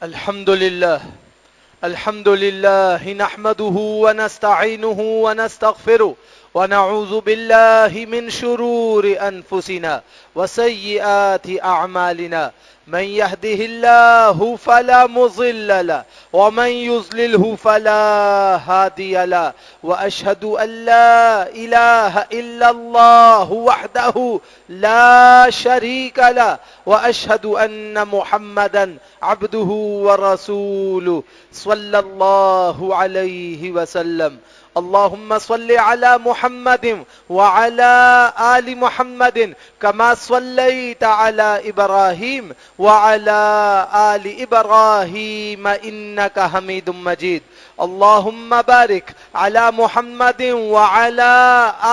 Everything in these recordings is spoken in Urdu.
الحمد لله نحمده ونستعينه ونستغفره ونعوذ بالله من شرور أنفسنا وسيئات أعمالنا. من يهده الله فلا مضل له ومن يضلله فلا هادي له. وأشهد أن لا إله إلا الله وحده لا شريك له وأشهد أن محمدا عبده ورسوله صلى الله عليه وسلم. اللهم صل على محمد وعلى آل محمد كما صليت على إبراهيم وعلى آل إبراهيم إنك حميد مجيد. اللهم بارك على محمد وعلى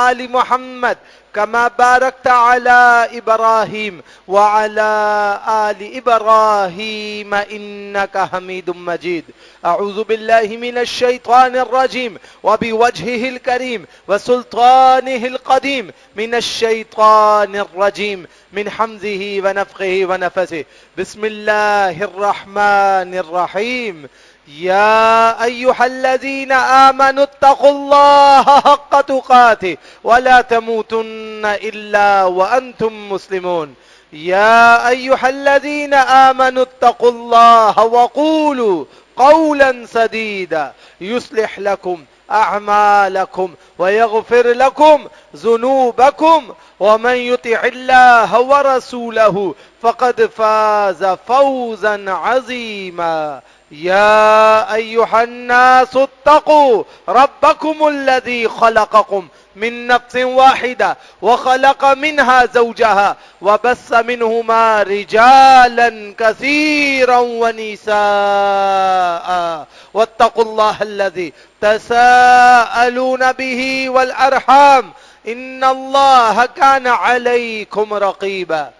آل محمد كما باركت على إبراهيم وعلى آل إبراهيم إنك حميد مجيد. أعوذ بالله من الشيطان الرجيم وبوجهه الكريم وسلطانه القديم من الشيطان الرجيم من حمزه ونفخه ونفسه. بسم الله الرحمن الرحيم. يا أيها الذين آمنوا اتقوا الله حق تقاته ولا تموتن إلا وأنتم مسلمون. يا أيها الذين آمنوا اتقوا الله وقولوا قولا سديدا يصلح لكم أعمالكم ويغفر لكم ذنوبكم ومن يطع الله ورسوله فقد فاز فوزا عظيما. يا أيها الناس اتقوا ربكم الذي خلقكم من نفس واحدة وخلق منها زوجها وبث منهما رجالا كثيرا ونساء واتقوا الله الذي تساءلون به والأرحام إن الله كان عليكم رقيبا.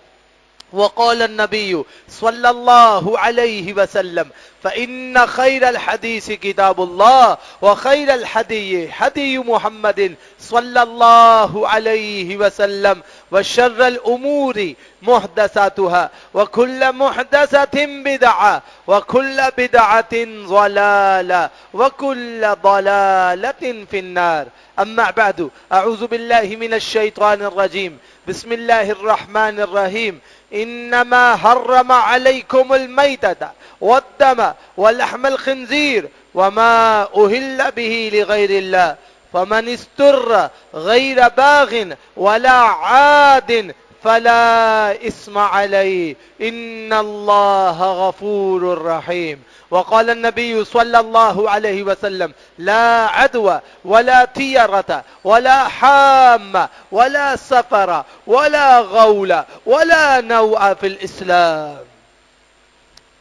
وقال النبي صلى الله عليه وسلم فإن خير الحديث كتاب الله وخير الهدي هدي محمد صلى الله عليه وسلم وشر الأمور محدثاتها وكل محدثة بدعة وكل بدعة ضلالة وكل ضلالة في النار. أما بعد أعوذ بالله من الشيطان الرجيم. بسم الله الرحمن الرحيم. إنما حرم عليكم الميتة والدم ولحم الخنزير وما أهل به لغير الله فمن استر غير باغ ولا عاد فلا إثم عليه إن الله غفور رحيم. وقال النبي صلى الله عليه وسلم لا عدوى ولا طيرة ولا حام ولا سفر ولا غول ولا نوء في الإسلام.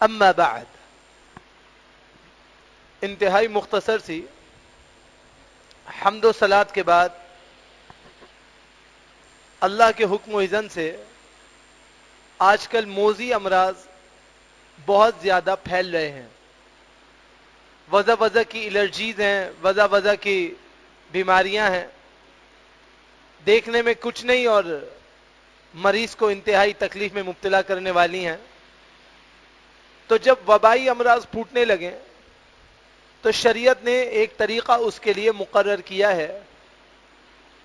اما بعد، انتہائی مختصر سی حمد و صلات کے بعد اللہ کے حکم و اذن سے آج کل موذی امراض بہت زیادہ پھیل رہے ہیں. وضع کی الرجیز ہیں، وضع کی بیماریاں ہیں، دیکھنے میں کچھ نہیں اور مریض کو انتہائی تکلیف میں مبتلا کرنے والی ہیں. تو جب وبائی امراض پھوٹنے لگے تو شریعت نے ایک طریقہ اس کے لیے مقرر کیا ہے.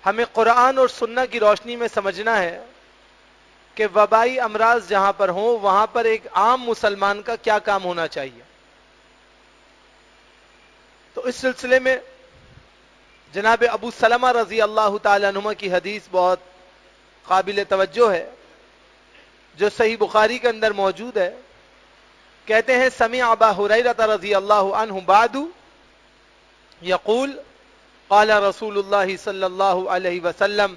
ہمیں قرآن اور سنت کی روشنی میں سمجھنا ہے کہ وبائی امراض جہاں پر ہوں وہاں پر ایک عام مسلمان کا کیا کام ہونا چاہیے. تو اس سلسلے میں جناب ابو سلمہ رضی اللہ تعالیٰ عنہ کی حدیث بہت قابل توجہ ہے جو صحیح بخاری کے اندر موجود ہے. کہتے ہیں سمع ابا ہریرہ رضی اللہ عنہ بعد یقول قال رسول اللہ صلی اللہ علیہ وسلم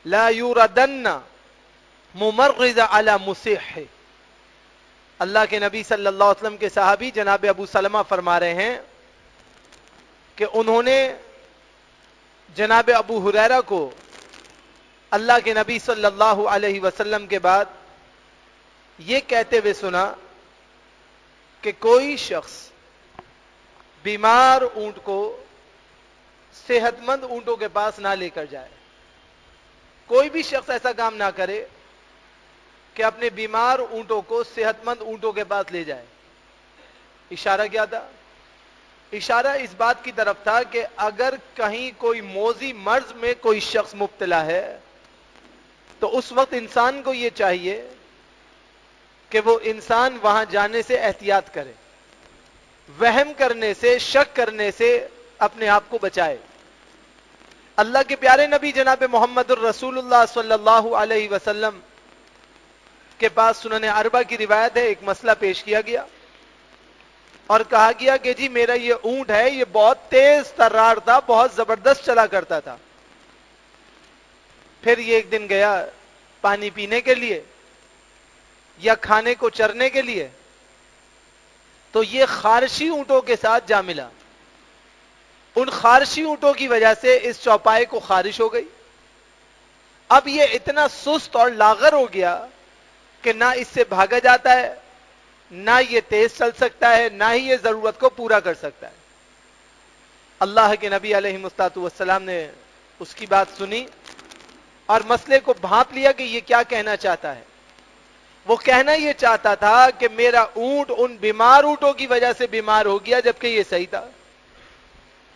لا یوردن ممرض علی مصح. اللہ کے نبی صلی اللہ علیہ وسلم کے صحابی جناب ابو سلمہ فرما رہے ہیں کہ انہوں نے جناب ابو ہریرہ کو اللہ کے نبی صلی اللہ علیہ وسلم کے بعد یہ کہتے ہوئے سنا کہ کوئی شخص بیمار اونٹ کو صحت مند اونٹوں کے پاس نہ لے کر جائے. کوئی بھی شخص ایسا کام نہ کرے کہ اپنے بیمار اونٹوں کو صحت مند اونٹوں کے پاس لے جائے. اشارہ کیا تھا؟ اشارہ اس بات کی طرف تھا کہ اگر کہیں کوئی موذی مرض میں کوئی شخص مبتلا ہے تو اس وقت انسان کو یہ چاہیے کہ وہ انسان وہاں جانے سے احتیاط کرے، وہم کرنے سے، شک کرنے سے اپنے آپ کو بچائے۔ اللہ کے پیارے نبی جناب محمد الرسول اللہ صلی اللہ علیہ وسلم کے پاس سنن اربع کی روایت ہے، ایک مسئلہ پیش کیا گیا اور کہا گیا کہ جی میرا یہ اونٹ ہے، یہ بہت تیز ترار تھا، بہت زبردست چلا کرتا تھا۔ پھر یہ ایک دن گیا پانی پینے کے لیے یا کھانے کو چرنے کے لیے، تو یہ خارشی اونٹوں کے ساتھ جا ملا۔ ان خارشی اونٹوں کی وجہ سے اس چوپائے کو خارش ہو گئی۔ اب یہ اتنا سست اور لاغر ہو گیا کہ نہ اس سے بھاگا جاتا ہے، نہ یہ تیز چل سکتا ہے، نہ ہی یہ ضرورت کو پورا کر سکتا ہے۔ اللہ کے نبی علیہ الصلوۃ والسلام نے اس کی بات سنی اور مسئلے کو بھانپ لیا کہ یہ کیا کہنا چاہتا ہے۔ وہ کہنا یہ چاہتا تھا کہ میرا اونٹ ان بیمار اونٹوں کی وجہ سے بیمار ہو گیا جبکہ یہ صحیح تھا،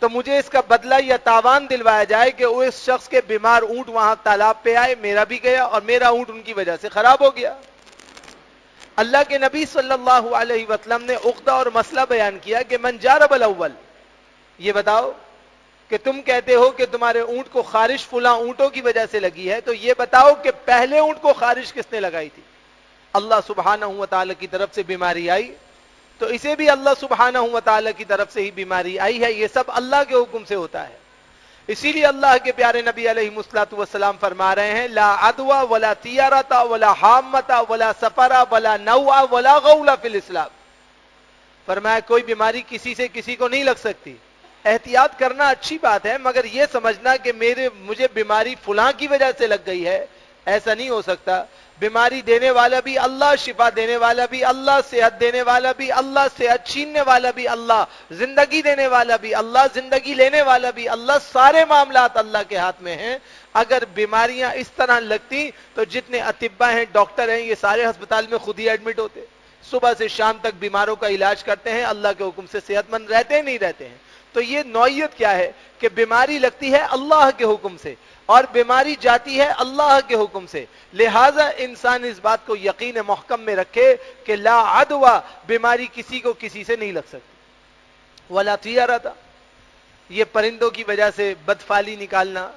تو مجھے اس کا بدلہ یا تاوان دلوایا جائے کہ وہ اس شخص کے بیمار اونٹ وہاں تالاب پہ آئے، میرا بھی گیا اور میرا اونٹ ان کی وجہ سے خراب ہو گیا۔ اللہ کے نبی صلی اللہ علیہ وسلم نے عقدہ اور مسئلہ بیان کیا کہ من جارب الاول، یہ بتاؤ کہ تم کہتے ہو کہ تمہارے اونٹ کو خارش فلاں اونٹوں کی وجہ سے لگی ہے، تو یہ بتاؤ کہ پہلے اونٹ کو خارش کس نے لگائی تھی؟ اللہ سبحانہ و تعالی کی طرف سے بیماری آئی تو اسے بھی اللہ سبحانہ و تعالی کی طرف سے ہی بیماری آئی ہے، یہ سب اللہ کے حکم سے ہوتا ہے۔ اسی لیے اللہ کے پیارے نبی علیہ الصلوۃ والسلام فرما رہے ہیں لا عدوى ولا طیارۃ ولا حامۃ ولا سفر ولا نوء ولا غول فی الاسلام، فرمایا کوئی بیماری کسی سے کسی کو نہیں لگ سکتی۔ احتیاط کرنا اچھی بات ہے، مگر یہ سمجھنا کہ مجھے بیماری فلاں کی وجہ سے لگ گئی ہے، ایسا نہیں ہو سکتا۔ بیماری دینے والا بھی اللہ، شفا دینے والا بھی اللہ، صحت دینے والا بھی اللہ، صحت چھیننے والا بھی اللہ، زندگی دینے والا بھی اللہ، زندگی لینے والا بھی اللہ، سارے معاملات اللہ کے ہاتھ میں ہیں۔ اگر بیماریاں اس طرح لگتی تو جتنے اطباء ہیں، ڈاکٹر ہیں، یہ سارے ہسپتال میں خود ہی ایڈمٹ ہوتے، صبح سے شام تک بیماروں کا علاج کرتے ہیں، اللہ کے حکم سے صحت مند رہتے ہیں نہیں رہتے ہیں۔ تو یہ نوعیت کیا ہے کہ بیماری لگتی ہے اللہ کے حکم سے اور بیماری جاتی ہے اللہ کے حکم سے، لہذا انسان اس بات کو یقین محکم میں رکھے کہ لا عدوى، بیماری کسی کو کسی سے نہیں لگ سکتی۔ ولا طیارۃ، یہ پرندوں کی وجہ سے بدفعلی نکالنا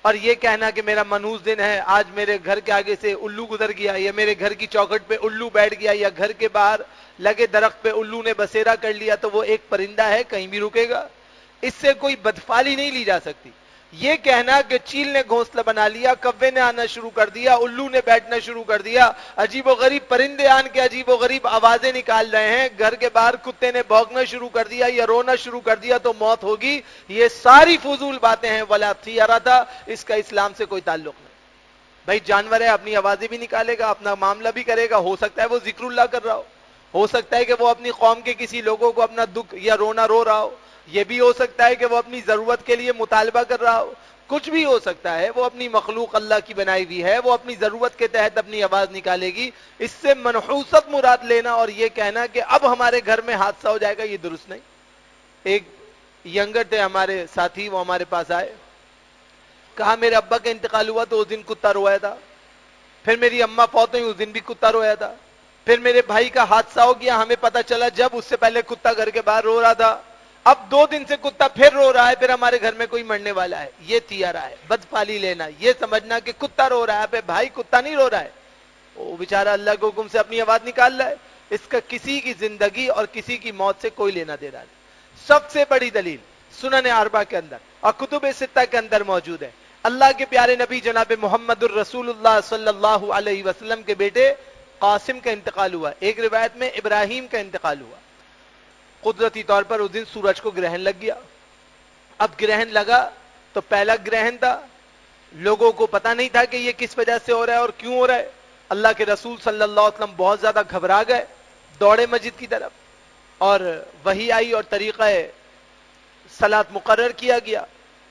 اور یہ کہنا کہ میرا منحوس دن ہے، آج میرے گھر کے آگے سے الو گزر گیا یا میرے گھر کی چوکھٹ پہ الو بیٹھ گیا یا گھر کے باہر لگے درخت پہ الو نے بسیرا کر لیا تو وہ ایک پرندہ ہے، کہیں بھی رکے گا، اس سے کوئی بدفعلی نہیں لی جا سکتی۔ یہ کہنا کہ چیل نے گھونسلہ بنا لیا، کوے نے آنا شروع کر دیا، الو نے بیٹھنا شروع کر دیا، عجیب و غریب پرندے آن کے عجیب و غریب آوازیں نکال رہے ہیں، گھر کے باہر کتے نے بھونکنا شروع کر دیا یا رونا شروع کر دیا تو موت ہوگی، یہ ساری فضول باتیں ہیں۔ ولا طیارۃ، اس کا اسلام سے کوئی تعلق نہیں۔ بھائی جانور ہے، اپنی آوازیں بھی نکالے گا، اپنا معاملہ بھی کرے گا، ہو سکتا ہے وہ ذکر اللہ کر رہا ہو سکتا ہے کہ وہ اپنی قوم کے کسی لوگوں کو اپنا دکھ یا رونا رو رہا ہو، یہ بھی ہو سکتا ہے کہ وہ اپنی ضرورت کے لیے مطالبہ کر رہا ہو، کچھ بھی ہو سکتا ہے، وہ اپنی مخلوق اللہ کی بنائی ہوئی ہے، وہ اپنی ضرورت کے تحت اپنی آواز نکالے گی۔ اس سے منحوست مراد لینا اور یہ کہنا کہ اب ہمارے گھر میں حادثہ ہو جائے گا، یہ درست نہیں۔ ایک ینگر تھے ہمارے ساتھی، وہ ہمارے پاس آئے، کہا میرے ابا کا انتقال ہوا تو اس دن کتا رویا تھا، پھر میری اماں فوت ہوئی اس دن بھی کتا رویا تھا، پھر میرے بھائی کا حادثہ ہو گیا، ہمیں پتا چلا جب اس سے پہلے کتا گھر کے باہر رو رہا تھا، اب 2 دن سے کتا پھر رو رہا ہے، پھر ہمارے گھر میں کوئی مرنے والا ہے۔ یہ تیارہ ہے، بدفعلی لینا، یہ سمجھنا کہ کتا رو رہا ہے، پھر بھائی کتا نہیں رو رہا ہے، وہ بیچارہ اللہ کے حکم سے اپنی آواز نکال رہا ہے، اس کا کسی کی زندگی اور کسی کی موت سے کوئی لینا دینا نہیں۔ سب سے بڑی دلیل سنن اربع کے اندر اور کتب ستہ کے اندر موجود ہے۔ اللہ کے پیارے نبی جناب محمد الرسول اللہ صلی اللہ علیہ وسلم کے بیٹے قاسم کا انتقال ہوا، ایک روایت میں ابراہیم کا انتقال ہوا۔ قدرتی طور پر اس دن سورج کو گرہن لگ گیا۔ اب گرہن لگا تو پہلا گرہن تھا، لوگوں کو پتا نہیں تھا کہ یہ کس وجہ سے ہو رہا ہے اور کیوں ہو رہا ہے۔ اللہ کے رسول صلی اللہ علیہ وسلم بہت زیادہ گھبرا گئے، دوڑے مسجد کی طرف اور وحی آئی اور طریقہ صلاۃ مقرر کیا گیا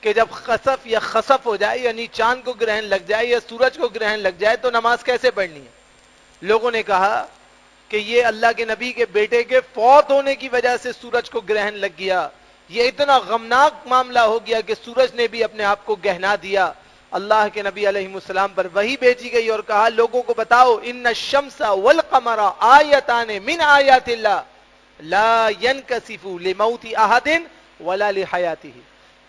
کہ جب خسف یا خسف ہو جائے، یعنی چاند کو گرہن لگ جائے یا سورج کو گرہن لگ جائے تو نماز کیسے پڑھنی ہے۔ لوگوں نے کہا کہ یہ اللہ کے نبی کے بیٹے کے فوت ہونے کی وجہ سے سورج کو گرہن لگ گیا، یہ اتنا غمناک معاملہ ہو گیا کہ سورج نے بھی اپنے آپ کو گہنا دیا۔ اللہ کے نبی علیہ السلام پر وحی بھیجی گئی اور کہا لوگوں کو بتاؤ ان الشمس والقمر آیتان من آیات اللہ لا ينکسف لموت احد ولا لحیاتہ،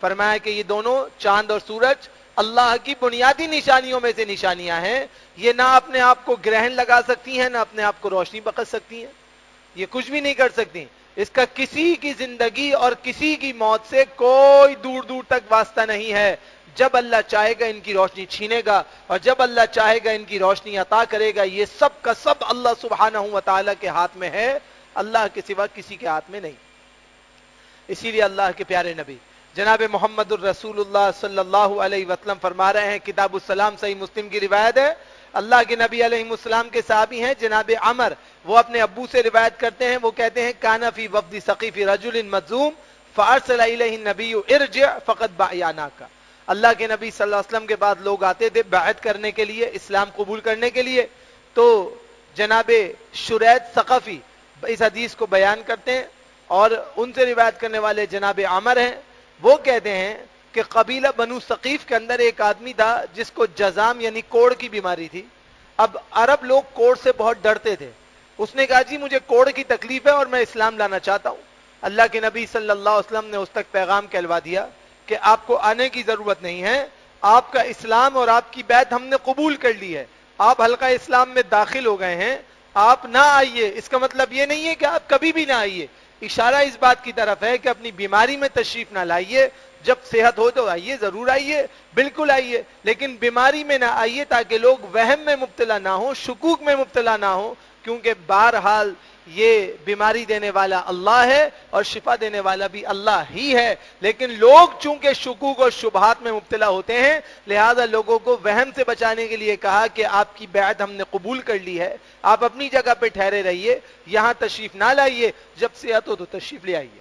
فرمایا کہ یہ دونوں چاند اور سورج اللہ کی بنیادی نشانیوں میں سے نشانیاں ہیں، یہ نہ اپنے آپ کو گرہن لگا سکتی ہیں نہ اپنے آپ کو روشنی بخش سکتی ہیں، یہ کچھ بھی نہیں کر سکتی، اس کا کسی کی زندگی اور کسی کی موت سے کوئی دور دور تک واسطہ نہیں ہے۔ جب اللہ چاہے گا ان کی روشنی چھینے گا اور جب اللہ چاہے گا ان کی روشنی عطا کرے گا، یہ سب کا سب اللہ سبحانہ و تعالیٰ کے ہاتھ میں ہے، اللہ کے سوا کسی کے ہاتھ میں نہیں۔ اسی لیے اللہ کے پیارے نبی جناب محمد الرسول اللہ صلی اللہ علیہ وسلم فرما رہے ہیں، کتاب السلام صحیح مسلم کی روایت ہے، اللہ کے نبی علیہ السلام کے صحابی ہیں جناب عمر، وہ اپنے ابو سے روایت کرتے ہیں، وہ کہتے ہیں کانا فی وفد ثقیف رجل مظلوم فارسل الیہ النبی ارجع فقد باعناک، اللہ کے نبی صلی اللہ علیہ وسلم کے بعد لوگ آتے تھے بیعت کرنے کے لیے، اسلام قبول کرنے کے لیے، تو جناب شرید ثقفی اس حدیث کو بیان کرتے ہیں اور ان سے روایت کرنے والے جناب عمر ہیں، وہ کہتے ہیں کہ قبیلہ بنو ثقیف کے اندر ایک آدمی تھا جس کو جزام یعنی کوڑ کی بیماری تھی۔ اب عرب لوگ کوڑ سے بہت ڈرتے تھے، اس نے کہا جی مجھے کوڑ کی تکلیف ہے اور میں اسلام لانا چاہتا ہوں۔ اللہ کے نبی صلی اللہ علیہ وسلم نے اس تک پیغام کہلوا دیا کہ آپ کو آنے کی ضرورت نہیں ہے، آپ کا اسلام اور آپ کی بیعت ہم نے قبول کر لی ہے، آپ حلقہ اسلام میں داخل ہو گئے ہیں، آپ نہ آئیے۔ اس کا مطلب یہ نہیں ہے کہ آپ کبھی بھی نہ آئیے، اشارہ اس بات کی طرف ہے کہ اپنی بیماری میں تشریف نہ لائیے، جب صحت ہو تو آئیے، ضرور آئیے، بالکل آئیے، لیکن بیماری میں نہ آئیے تاکہ لوگ وہم میں مبتلا نہ ہوں، شکوک میں مبتلا نہ ہوں، کیونکہ بہرحال یہ بیماری دینے والا اللہ ہے اور شفا دینے والا بھی اللہ ہی ہے، لیکن لوگ چونکہ شکوک اور شبہات میں مبتلا ہوتے ہیں، لہذا لوگوں کو وہم سے بچانے کے لیے کہا کہ آپ کی بیعت ہم نے قبول کر لی ہے، آپ اپنی جگہ پہ ٹھہرے رہیے، یہاں تشریف نہ لائیے، جب صحت ہو تو تشریف لے آئیے۔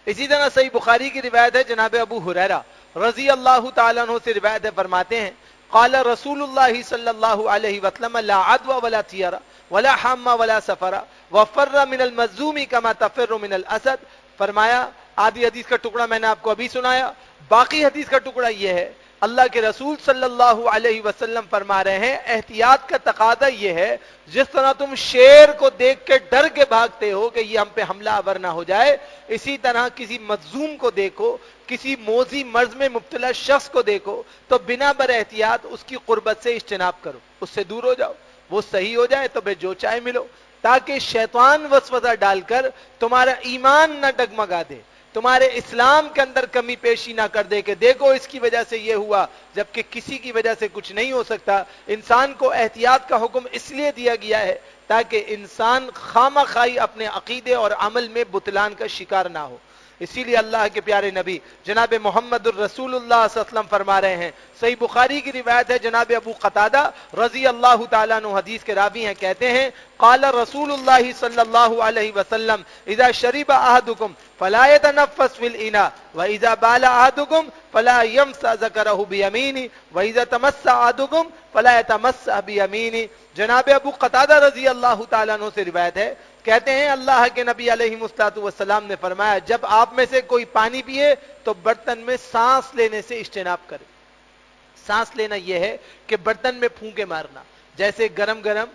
اسی طرح صحیح بخاری کی روایت ہے، جناب ابو ہریرہ رضی اللہ تعالیٰ عنہ سے روایت ہے، فرماتے ہیں قال رسول اللہ صلی اللہ علیہ وسلم لا عدوى ولا طیرہ ولا حامہ ولا سفرہ وفر من المظلوم کما تفر من الاسد، فرمایا آدھی حدیث کا ٹکڑا میں نے آپ کو ابھی سنایا، باقی حدیث کا ٹکڑا یہ ہے، اللہ کے رسول صلی اللہ علیہ وسلم فرما رہے ہیں احتیاط کا تقاضا یہ ہے، جس طرح تم شیر کو دیکھ کے ڈر کے بھاگتے ہو کہ یہ ہم پہ حملہ آور نہ ہو جائے، اسی طرح کسی مظلوم کو دیکھو، کسی موذی مرض میں مبتلا شخص کو دیکھو تو بنا بر احتیاط اس کی قربت سے اجتناب کرو، اس سے دور ہو جاؤ، وہ صحیح ہو جائے تو بے جو چاہے ملو، تاکہ شیطان وسوسہ ڈال کر تمہارا ایمان نہ ڈگمگا دے، تمہارے اسلام کے اندر کمی پیشی نہ کر دے کہ دیکھو اس کی وجہ سے یہ ہوا، جبکہ کسی کی وجہ سے کچھ نہیں ہو سکتا۔ انسان کو احتیاط کا حکم اس لیے دیا گیا ہے تاکہ انسان خامہ خواہی اپنے عقیدے اور عمل میں بطلان کا شکار نہ ہو۔ اسی لیے اللہ کے پیارے نبی جناب محمد الرسول اللہ صلی اللہ علیہ وسلم فرما رہے ہیں، صحیح بخاری کی روایت ہے، جناب ابو قتادہ رضی اللہ تعالیٰ عنہ حدیث کے راوی ہیں، کہتے ہیں قال رسول اللہ صلی اللہ علیہ وسلم اذا شرب احدکم فلا يتنفس في الاناء واذا بال احدکم فلا يمسح ذکرہ بیمینہ واذا تمسح احدکم فلا يتمسح بیمینہ۔ جناب ابو قتادہ رضی اللہ تعالیٰ عنہ سے روایت ہے، کہتے ہیں اللہ کے نبی علیہ الصلوۃ والسلام نے فرمایا جب آپ میں سے کوئی پانی پیے تو برتن میں سانس لینے سے اجتناب کرے۔ سانس لینا یہ ہے کہ برتن میں پھونکے مارنا، جیسے گرم گرم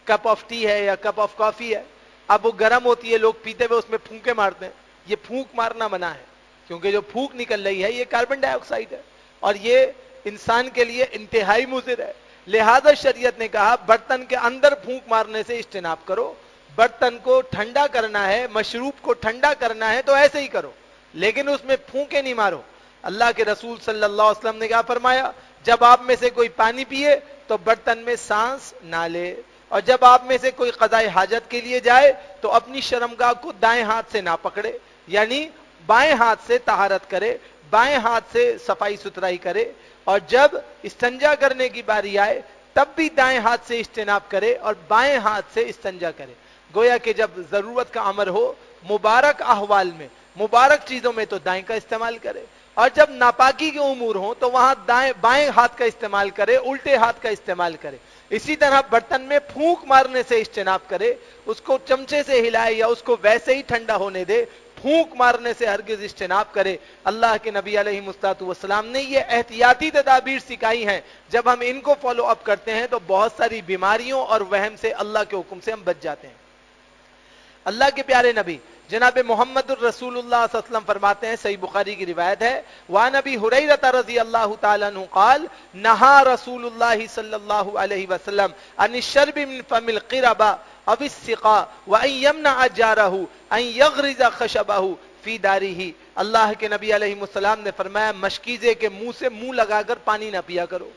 کپ آف ٹی ہے یا کپ آف کافی ہے، اب وہ گرم ہوتی ہے، لوگ پیتے ہوئے اس میں پھونکے مارتے ہیں، یہ پھونک مارنا منع ہے، کیونکہ جو پھونک نکل رہی ہے یہ کاربن ڈائی آکسائڈ ہے اور یہ انسان کے لیے انتہائی مضر ہے، لہذا شریعت نے کہا برتن کے اندر پھونک مارنے سے اجتناب کرو۔ برتن کو ٹھنڈا کرنا ہے، مشروب کو ٹھنڈا کرنا ہے تو ایسے ہی کرو، لیکن اس میں پھونکے نہیں مارو۔ اللہ کے رسول صلی اللہ علیہ وسلم نے کیا فرمایا، جب آپ میں سے کوئی پانی پیے تو برتن میں سانس نہ لے، اور جب آپ میں سے کوئی قضاء حاجت کے لیے جائے تو اپنی شرمگاہ کو دائیں ہاتھ سے نہ پکڑے، یعنی بائیں ہاتھ سے طہارت کرے، بائیں ہاتھ سے صفائی ستھرائی کرے، اور جب استنجا کرنے کی باری آئے تب بھی دائیں ہاتھ سے اجتناب کرے اور بائیں ہاتھ سے استنجا کرے۔ گویا کہ جب ضرورت کا امر ہو مبارک احوال میں، مبارک چیزوں میں تو دائیں کا استعمال کرے، اور جب ناپاکی کے امور ہوں تو وہاں دائیں بائیں ہاتھ کا استعمال کرے، الٹے ہاتھ کا استعمال کرے. اسی طرح برتن میں پھونک مارنے سے اجتناب کرے، اس کو چمچے سے ہلائے یا اس کو ویسے ہی ٹھنڈا ہونے دے، پھونک مارنے سے ہرگز اجتناب کرے. اللہ کے نبی علیہ الصلوۃ والسلام نے یہ احتیاطی تدابیر سکھائی ہیں، جب ہم ان کو فالو اپ کرتے ہیں تو بہت ساری بیماریوں اور وہم سے اللہ کے حکم سے ہم بچ جاتے ہیں. اللہ کے پیارے نبی جناب محمد الرسول اللہ صلی اللہ علیہ وسلم فرماتے ہیں، صحیح بخاری کی روایت ہے، وعن ابی ہریرہ رضی اللہ تعالی عنہ قال نہا رسول اللہ صلی اللہ علیہ وسلم عن الشرب من فم القربہ او السقاء وان یمنع جارہ ان یغرز خشبہ فی دارہ. اللہ کے نبی علیہ السلام نے فرمایا مشکیزے کے منہ سے منہ لگا کر پانی نہ پیا کرو.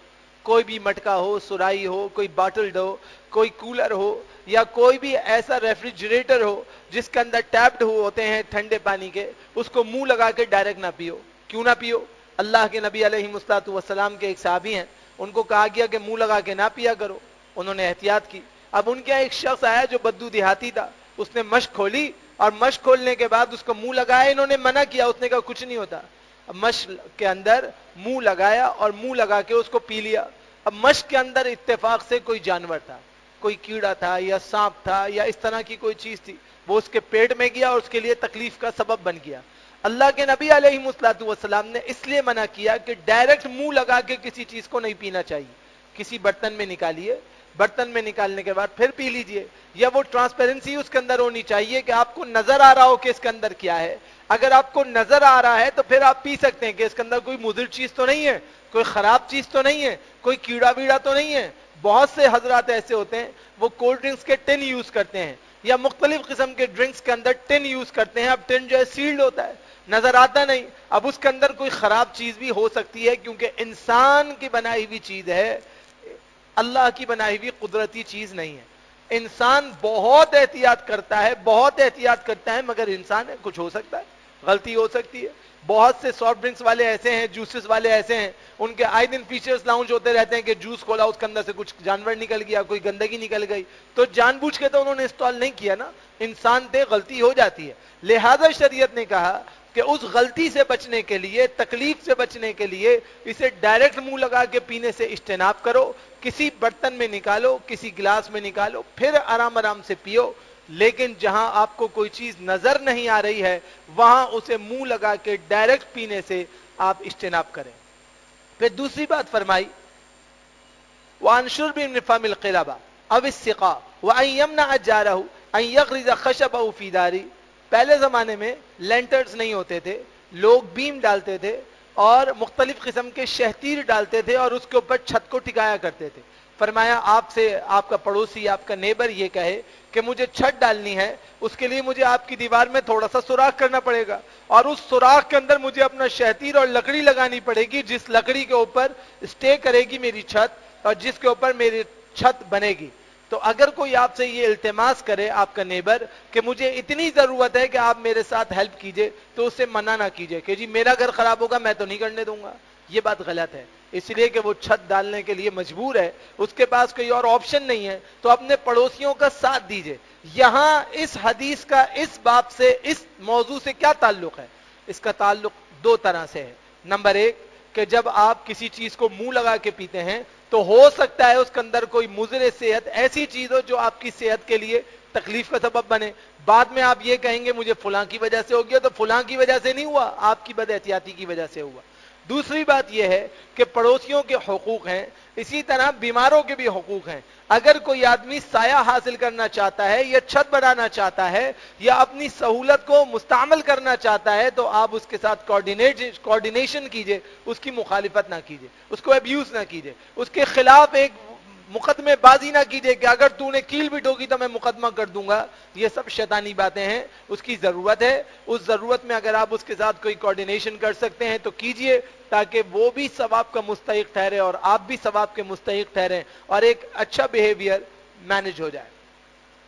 کوئی بھی مٹکا ہو، سرائی ہو، کوئی باٹل ہو، کوئی کولر ہو، یا کوئی بھی ایسا ریفریجریٹر ہو جس کے اندر ٹیپڈ ہوتے ہیں ٹھنڈے پانی کے، اس کو منہ لگا کے ڈائریکٹ نہ پیو. کیوں نہ پیو؟ اللہ کے نبی علیہ الصلوۃ والسلام کے ایک صحابی ہیں، ان کو کہا گیا کہ منہ لگا کے نہ پیا کرو، انہوں نے احتیاط کی. اب ان کے یہاں ایک شخص آیا جو بدو دیہاتی تھا، اس نے مشک کھولی اور مشک کھولنے کے بعد اس کو منہ لگایا. انہوں نے منع کیا، اس نے کہا کچھ نہیں ہوتا. اب مشک کے اندر منہ لگایا اور منہ لگا کے اس کو پی لیا. اب مشک کے اندر اتفاق سے کوئی جانور تھا، کوئی کیڑا تھا یا سانپ تھا یا اس طرح کی کوئی چیز تھی، وہ اس کے پیٹ میں گیا اور اس کے لیے تکلیف کا سبب بن گیا. اللہ کے نبی علیہ الصلوۃ والسلام نے اس لیے منع کیا کہ ڈائریکٹ منہ لگا کے کسی چیز کو نہیں پینا چاہیے. کسی برتن میں نکالیے، برتن میں نکالنے کے بعد پھر پی لیجئے، یا وہ ٹرانسپیرنسی اس کے اندر ہونی چاہیے کہ آپ کو نظر آ رہا ہو کہ اس کے اندر کیا ہے. اگر آپ کو نظر آ رہا ہے تو پھر آپ پی سکتے ہیں کہ اس کے اندر کوئی مضر چیز تو نہیں ہے، کوئی خراب چیز تو نہیں ہے، کوئی کیڑا ویڑا تو نہیں ہے. بہت سے حضرات ایسے ہوتے ہیں وہ کولڈ ڈرنکس کے ٹن یوز کرتے ہیں یا مختلف قسم کے ڈرنکس کے اندر ٹن یوز کرتے ہیں. اب ٹن جو ہے سیلڈ ہوتا ہے، نظر آتا نہیں. اب اس کے اندر کوئی خراب چیز بھی ہو سکتی ہے کیونکہ انسان کی بنائی ہوئی چیز ہے، اللہ کی بنائی ہوئی قدرتی چیز نہیں ہے. انسان بہت احتیاط کرتا ہے، بہت احتیاط کرتا ہے، مگر انسان ہے، کچھ ہو سکتا ہے، غلطی ہو سکتی ہے. بہت سے سافٹ ڈرنکس والے ایسے ہیں، جوسز والے ایسے ہیں، ان کے آئے دن فیچرز لاؤنج ہوتے رہتے ہیں کہ جوس کھولا اس کے اندر سے کچھ جانور نکل گیا، کوئی گندگی نکل گئی. تو جان بوجھ کے تو انہوں نے انسٹال نہیں کیا نا، انسان سے غلطی ہو جاتی ہے. لہذا شریعت نے کہا کہ اس غلطی سے بچنے کے لیے، تکلیف سے بچنے کے لیے اسے ڈائریکٹ منہ لگا کے پینے سے اجتناب کرو. کسی برتن میں نکالو، کسی گلاس میں نکالو، پھر آرام آرام سے پیو. لیکن جہاں آپ کو کوئی چیز نظر نہیں آ رہی ہے وہاں اسے منہ لگا کے ڈائریکٹ پینے سے آپ اجتناب کریں. پھر دوسری بات فرمائی وَعَنْ شُرْبٍ مِّن فَمِ الْقِرَبَةِ أَوِ السِّقَاءِ وَأَنْ يَمْنَعَ جَارَهُ أَنْ يَغْرِزَ خَشَبَهُ فِي دَارِهِ. پہلے زمانے میں لینٹرز نہیں ہوتے تھے، لوگ بیم ڈالتے تھے اور مختلف قسم کے شہتیر ڈالتے تھے اور اس کے اوپر چھت کو ٹکایا کرتے تھے. فرمایا آپ سے آپ کا پڑوسی، آپ کا نیبر یہ کہے کہ مجھے چھت ڈالنی ہے، اس کے لیے مجھے آپ کی دیوار میں تھوڑا سا سوراخ کرنا پڑے گا اور اس سوراخ کے اندر مجھے اپنا شہتیر اور لکڑی لگانی پڑے گی، جس لکڑی کے اوپر اسٹے کرے گی میری چھت اور جس کے اوپر میری چھت بنے گی. تو اگر کوئی آپ سے یہ التماس کرے آپ کا نیبر کہ مجھے اتنی ضرورت ہے کہ آپ میرے ساتھ ہیلپ کیجئے، تو اسے منع نہ کیجئے کہ جی میرا گھر خراب ہوگا میں تو نہیں کرنے دوں گا. یہ بات غلط ہے، اس لیے کہ وہ چھت ڈالنے کے لیے مجبور ہے، اس کے پاس کوئی اور آپشن نہیں ہے. تو اپنے پڑوسیوں کا ساتھ دیجئے. یہاں اس حدیث کا اس باب سے، اس موضوع سے کیا تعلق ہے؟ اس کا تعلق دو طرح سے ہے. نمبر ایک کہ جب آپ کسی چیز کو منہ لگا کے پیتے ہیں تو ہو سکتا ہے اس کے اندر کوئی مضر صحت ایسی چیز ہو جو آپ کی صحت کے لیے تکلیف کا سبب بنے. بعد میں آپ یہ کہیں گے مجھے فلاں کی وجہ سے ہو گیا، تو فلاں کی وجہ سے نہیں ہوا، آپ کی بد احتیاطی کی وجہ سے ہوا. دوسری بات یہ ہے کہ پڑوسیوں کے حقوق ہیں، اسی طرح بیماروں کے بھی حقوق ہیں. اگر کوئی آدمی سایہ حاصل کرنا چاہتا ہے یا چھت بنانا چاہتا ہے یا اپنی سہولت کو مستعمل کرنا چاہتا ہے تو آپ اس کے ساتھ کوارڈینیشن کیجئے، اس کی مخالفت نہ کیجئے، اس کو ابیوز نہ کیجئے، اس کے خلاف ایک مقدمے بازی نہ کیجئے کہ اگر تو نے کیل بھی ٹھوکی تو میں مقدمہ کر دوں گا. یہ سب شیطانی باتیں ہیں. اس کی ضرورت ہے، اس ضرورت میں اگر آپ اس کے ساتھ کوئی کوارڈینیشن کر سکتے ہیں تو کیجئے، تاکہ وہ بھی ثواب کا مستحق ٹھہرے اور آپ بھی ثواب کے مستحق ٹھہریں اور ایک اچھا بیہیویئر مینج ہو جائے.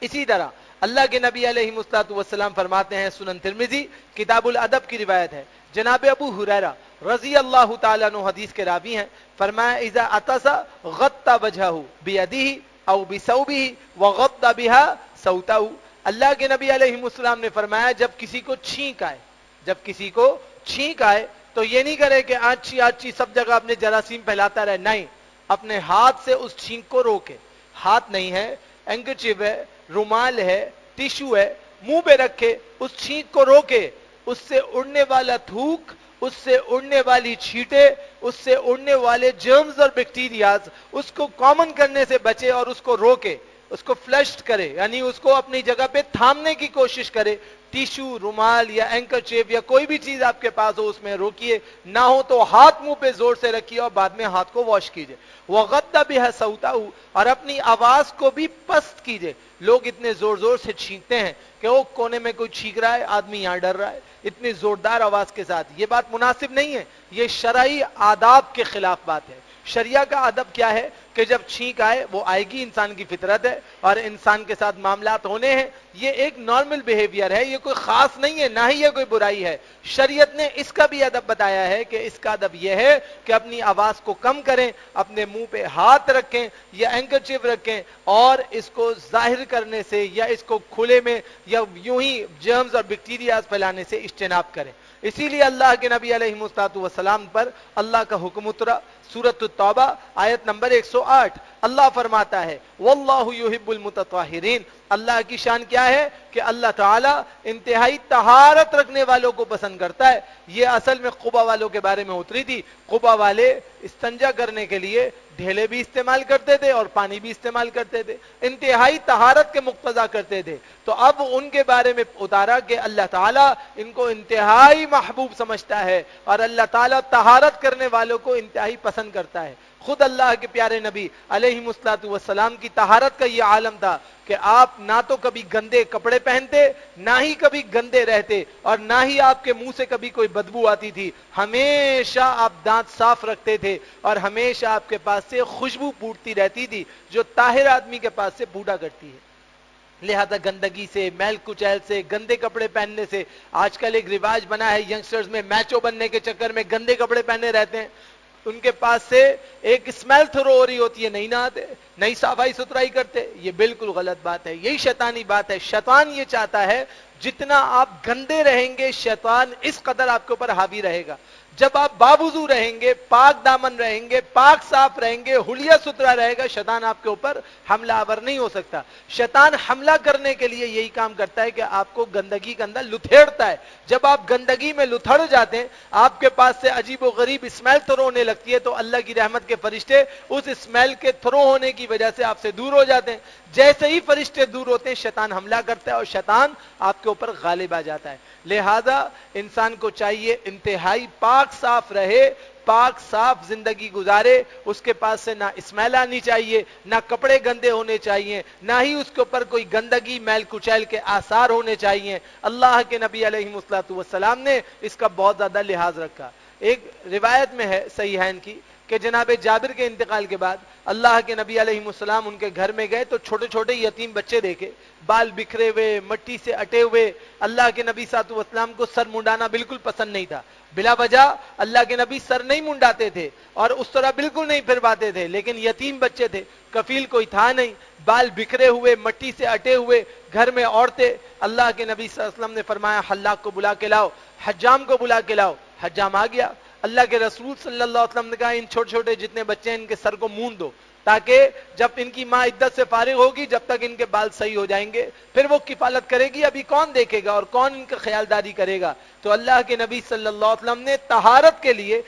اسی طرح اللہ کے نبی علیہ الصلوۃ والسلام فرماتے ہیں، سنن ترمذی کتاب الادب کی روایت ہے، جناب ابو ہریرہ رضی اللہ تعالیٰ عنہ حدیث کے راوی ہیں، فرمایا اذا عطس غطى وجهه بيده او بثوبه وغطى بها صوته. اللہ کے نبی علیہ السلام نے فرمایا جب کسی کو چھینک آئے، جب کسی کو چھینک آئے تو یہ نہیں کرے کہ آنچی آنچی سب جگہ اپنے جراثیم پھیلاتا رہے، نہیں، اپنے ہاتھ سے اس چھینک کو روکے. ہاتھ نہیں ہے، اینکرچیف ہے، رومال ہے، ٹیشو ہے، منہ پہ رکھے، اس چھینک کو روکے، اس سے اڑنے والا تھوک، اس سے اڑنے والی چھینٹے، اس سے اڑنے والے جرمز اور بیکٹیریاز، اس کو کامن کرنے سے بچے اور اس کو روکے، اس کو فلشڈ کرے، یعنی اس کو اپنی جگہ پہ تھامنے کی کوشش کرے. ٹیشو، رومال یا اینکرچیف یا کوئی بھی چیز آپ کے پاس ہو اس میں روکیے، نہ ہو تو ہاتھ منہ پہ زور سے رکھیے اور بعد میں ہاتھ کو واش کیجیے. وَغَضَّ بِهَا صَوْتَهُ، اور اپنی آواز کو بھی پست کیجیے. لوگ اتنے زور زور سے چھینکتے ہیں کہ وہ کونے میں کوئی چھینک رہا ہے، آدمی یہاں ڈر رہا ہے اتنی زوردار آواز کے ساتھ. یہ بات مناسب نہیں ہے، یہ شرعی آداب کے خلاف بات ہے. شریعہ کا ادب کیا ہے کہ جب چھینک آئے، وہ آئے گی، انسان کی فطرت ہے اور انسان کے ساتھ معاملات ہونے ہیں، یہ ایک نارمل بیہیویئر ہے، یہ کوئی خاص نہیں ہے، نہ ہی یہ کوئی برائی ہے. شریعت نے اس کا بھی ادب بتایا ہے کہ اس کا ادب یہ ہے کہ اپنی آواز کو کم کریں، اپنے منہ پہ ہاتھ رکھیں یا اینکرچیف رکھیں اور اس کو ظاہر کرنے سے یا اس کو کھلے میں یا یوں ہی جرمز اور بیکٹیریاز پھیلانے سے اجتناب کریں. اسی لیے اللہ کے نبی علیہ الصلوۃ والسلام پر اللہ کا حکم اترا. سورۃ التوبہ آیت نمبر 108، اللہ فرماتا ہے واللہ یحب المتطہرین. اللہ کی شان کیا ہے کہ اللہ تعالی انتہائی طہارت رکھنے والوں کو پسند کرتا ہے. یہ اصل میں قبا والوں کے بارے میں اتری تھی. قبا والے استنجا کرنے کے لیے ڈھیلے بھی استعمال کرتے تھے اور پانی بھی استعمال کرتے تھے، انتہائی طہارت کے مقتضا کرتے تھے. تو اب ان کے بارے میں اتارا کہ اللہ تعالیٰ ان کو انتہائی محبوب سمجھتا ہے اور اللہ تعالیٰ طہارت کرنے والوں کو انتہائی پسند کرتا ہے. خود اللہ کے پیارے نبی علیہ الصلوۃ والسلام کی طہارت کا یہ عالم تھا کہ آپ نہ تو کبھی گندے کپڑے پہنتے، نہ ہی کبھی گندے رہتے، اور نہ ہی آپ کے منہ سے کبھی کوئی بدبو آتی تھی. ہمیشہ آپ دانت صاف رکھتے تھے اور ہمیشہ آپ کے پاس سے خوشبو پھوٹتی رہتی تھی جو طاہر آدمی کے پاس سے پھوٹا کرتی ہے. لہذا گندگی سے، میل کچیل سے، گندے کپڑے پہننے سے، آج کل ایک رواج بنا ہے ینگسٹرز میں، میچو بننے کے چکر میں گندے کپڑے پہنے رہتے ہیں. ان کے پاس سے ایک اسمیل تھرو ہو رہی ہوتی ہے، نہیں نہاتے، نہیں صفائی ستھرائی کرتے. یہ بالکل غلط بات ہے، یہی شیطانی بات ہے. شیطان یہ چاہتا ہے جتنا آپ گندے رہیں گے شیطان اس قدر آپ کے اوپر حاوی رہے گا. جب آپ باوضو رہیں گے، پاک دامن رہیں گے، پاک صاف رہیں گے، حلیہ ستھرا رہے گا، شیطان آپ کے اوپر حملہ آور نہیں ہو سکتا. شیطان حملہ کرنے کے لیے یہی کام کرتا ہے کہ آپ کو گندگی کے اندر لتھیڑتا ہے. جب آپ گندگی میں لتھڑ جاتے ہیں، آپ کے پاس سے عجیب و غریب اسمیل تھرو ہونے لگتی ہے، تو اللہ کی رحمت کے فرشتے اس اسمیل کے تھرو ہونے کی وجہ سے آپ سے دور ہو جاتے ہیں. جیسے ہی فرشتے دور ہوتے ہیں شیطان حملہ کرتا ہے اور شیطان آپ کے اوپر غالب آ جاتا ہے. لہذا انسان کو چاہیے انتہائی پاک صاف رہے، پاک صاف زندگی گزارے. اس کے پاس سے نہ اسمیل آنی چاہیے، نہ کپڑے گندے ہونے چاہیے، نہ ہی اس کے اوپر کوئی گندگی میل کچیل کے آثار ہونے چاہیے. اللہ کے نبی علیہ الصلوۃ والسلام نے اس کا بہت زیادہ لحاظ رکھا. ایک روایت میں ہے صحیحین کی کہ جناب جابر کے انتقال کے بعد اللہ کے نبی علیہ السلام ان کے گھر میں گئے تو چھوٹے چھوٹے یتیم بچے دیکھے، بال بکھرے ہوئے، مٹی سے اٹے ہوئے. اللہ کے نبی صلی اللہ علیہ وسلم کو سر منڈانا بالکل پسند نہیں تھا. بلا وجہ اللہ کے نبی سر نہیں منڈاتے تھے اور اس طرح بالکل نہیں پھرواتے تھے، لیکن یتیم بچے تھے، کفیل کوئی تھا نہیں، بال بکھرے ہوئے، مٹی سے اٹے ہوئے، گھر میں عورتیں. اللہ کے نبی صلی اللہ علیہ وسلم نے فرمایا حلاق کو بلا کے لاؤ، حجام کو بلا کے لاؤ. حجام آ گیا. اللہ کے رسول صلی اللہ علیہ وسلم نے کہا ان چھوٹے چھوٹے جتنے بچے ہیں ان کے سر کو مون دو، تاکہ جب ان کی ماں عدت سے فارغ ہوگی جب تک ان کے بال صحیح ہو جائیں گے پھر وہ کفالت کرے گی. ابھی کون دیکھے گا اور کون ان کا خیالداری کرے گا؟ تو اللہ کے نبی صلی اللہ علیہ وسلم نے طہارت کے لیے